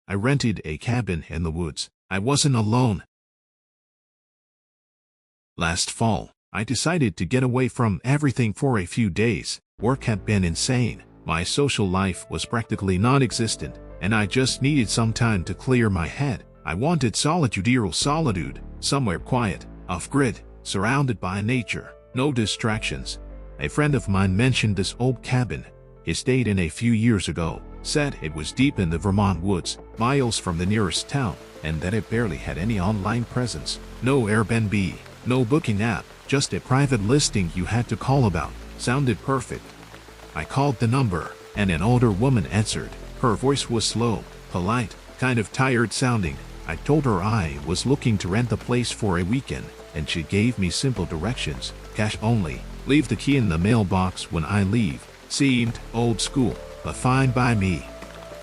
I rented a cabin in the woods. I wasn't alone. Last fall, I decided to get away from everything for a few days. Work had been insane. My social life was practically non-existent, and I just needed some time to clear my head. I wanted solitude, somewhere quiet, off-grid, surrounded by nature, no distractions. A friend of mine mentioned this old cabin he stayed in a few years ago, said it was deep in the Vermont woods, miles from the nearest town, and that it barely had any online presence. No Airbnb, no booking app, just a private listing you had to call about. Sounded perfect. I called the number, and an older woman answered. Her voice was slow, polite, kind of tired sounding. I told her I was looking to rent the place for a weekend, and she gave me simple directions. Cash only. Leave the key in the mailbox when I leave. Seemed old school, but fine by me.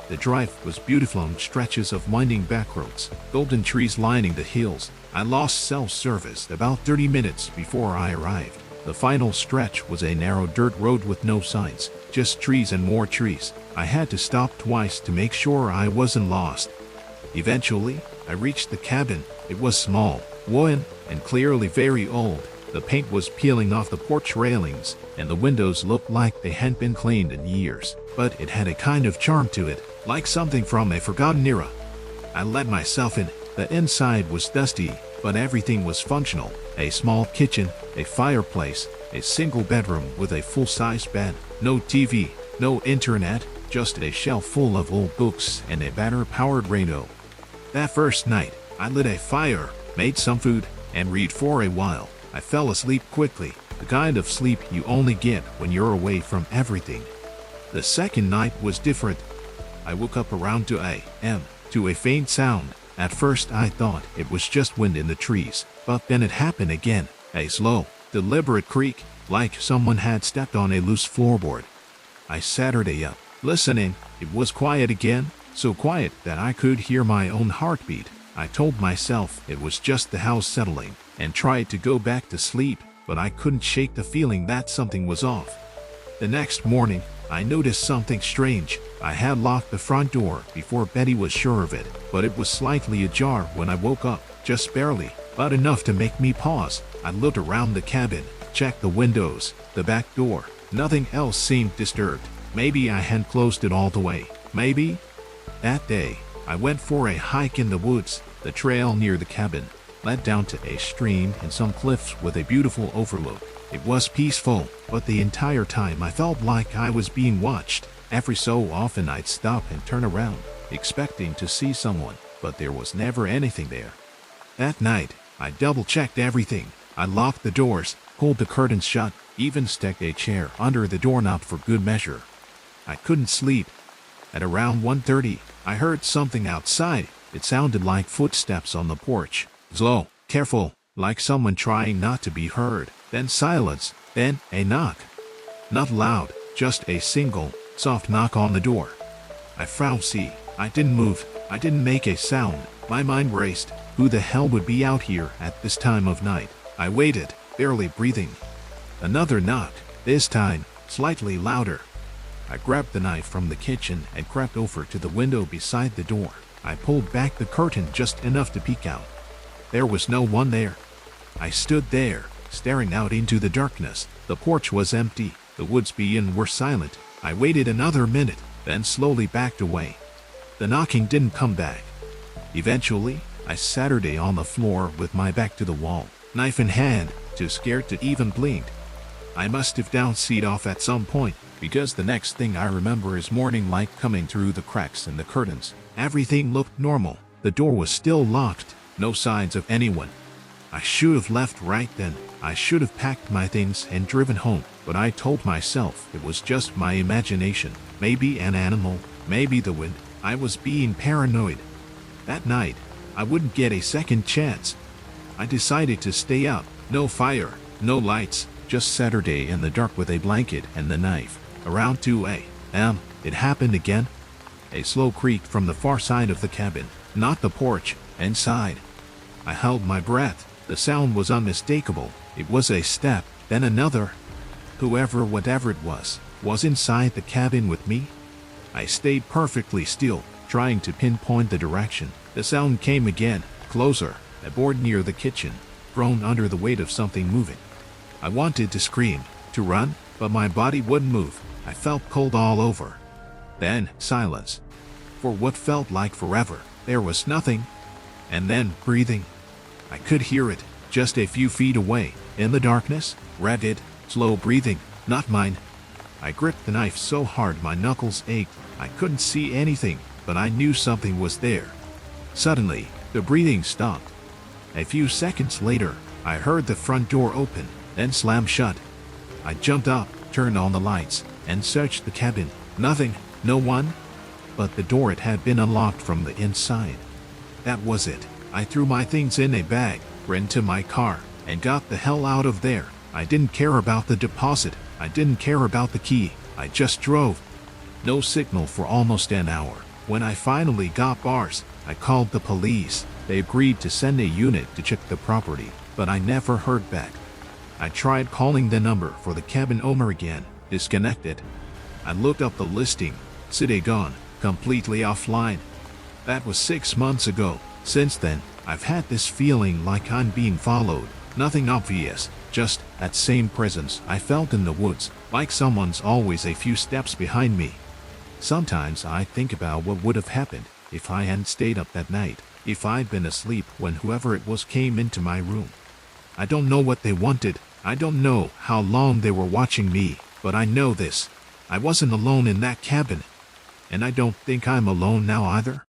The drive was beautiful on stretches of winding back roads, golden trees lining the hills. I lost self-service about 30 minutes before I arrived. The final stretch was a narrow dirt road with no signs, just trees and more trees. I had to stop twice to make sure I wasn't lost. Eventually, I reached the cabin. It was small, wooden, and clearly very old. The paint was peeling off the porch railings, and the windows looked like they hadn't been cleaned in years. But it had a kind of charm to it, like something from a forgotten era. I let myself in. The inside was dusty, but everything was functional. A small kitchen, a fireplace, a single bedroom with a full-size bed. No TV, no internet, just a shelf full of old books and a battery-powered radio. That first night, I lit a fire, made some food, and read for a while. I fell asleep quickly, the kind of sleep you only get when you're away from everything. The second night was different. I woke up around 2 a.m. to a faint sound. At first I thought it was just wind in the trees, but then it happened again. A slow, deliberate creak, like someone had stepped on a loose floorboard. I sat up, listening. It was quiet again, so quiet that I could hear my own heartbeat. I told myself it was just the house settling, and tried to go back to sleep, but I couldn't shake the feeling that something was off. The next morning, I noticed something strange. I had locked the front door before Betty was sure of it, but it was slightly ajar when I woke up, just barely, but enough to make me pause. I looked around the cabin, checked the windows, the back door. Nothing else seemed disturbed. Maybe I hadn't closed it all the way. Maybe. That day, I went for a hike in the woods. The trail near the cabin led down to a stream and some cliffs with a beautiful overlook. It was peaceful, but the entire time I felt like I was being watched. Every so often I'd stop and turn around, expecting to see someone, but there was never anything there. That night, I double-checked everything. I locked the doors, pulled the curtains shut, even stuck a chair under the doorknob for good measure. I couldn't sleep. At around 1:30, I heard something outside. It sounded like footsteps on the porch. Slow, careful, like someone trying not to be heard. Then silence, then a knock. Not loud, just a single, soft knock on the door. I frowned. I didn't move. I didn't make a sound. My mind raced. Who the hell would be out here at this time of night? I waited, barely breathing. Another knock, this time, slightly louder. I grabbed the knife from the kitchen and crept over to the window beside the door. I pulled back the curtain just enough to peek out. There was no one there. I stood there, staring out into the darkness. The porch was empty. The woods beyond were silent. I waited another minute, then slowly backed away. The knocking didn't come back. Eventually, I sat on the floor with my back to the wall, knife in hand, too scared to even blink. I must have downsized off at some point, because the next thing I remember is morning light coming through the cracks in the curtains. Everything looked normal. The door was still locked, no signs of anyone. I should have left right then. I should have packed my things and driven home, but I told myself it was just my imagination. Maybe an animal, maybe the wind. I was being paranoid. That night, I wouldn't get a second chance. I decided to stay up. No fire, no lights, just Saturday in the dark with a blanket and the knife. Around 2 a.m., it happened again. A slow creak from the far side of the cabin, not the porch, inside. I held my breath. The sound was unmistakable. It was a step, then another. Whatever it was inside the cabin with me. I stayed perfectly still, trying to pinpoint the direction. The sound came again, closer, a board near the kitchen, thrown under the weight of something moving. I wanted to scream, to run, but my body wouldn't move. I felt cold all over. Then, silence. For what felt like forever, there was nothing. And then, breathing. I could hear it, just a few feet away, in the darkness, rapid, slow breathing, not mine. I gripped the knife so hard my knuckles ached. I couldn't see anything, but I knew something was there. Suddenly, the breathing stopped. A few seconds later, I heard the front door open, then slam shut. I jumped up, turned on the lights, and searched the cabin. Nothing, no one. But the door, it had been unlocked from the inside. That was it. I threw my things in a bag, ran to my car, and got the hell out of there. I didn't care about the deposit. I didn't care about the key. I just drove. No signal for almost an hour. When I finally got bars, I called the police. They agreed to send a unit to check the property, but I never heard back. I tried calling the number for the cabin owner again, disconnected. I looked up the listing, city gone, completely offline. That was 6 months ago. Since then, I've had this feeling like I'm being followed. Nothing obvious, just that same presence I felt in the woods, like someone's always a few steps behind me. Sometimes I think about what would have happened if I hadn't stayed up that night, if I'd been asleep when whoever it was came into my room. I don't know what they wanted. I don't know how long they were watching me, but I know this. I wasn't alone in that cabin. And I don't think I'm alone now either.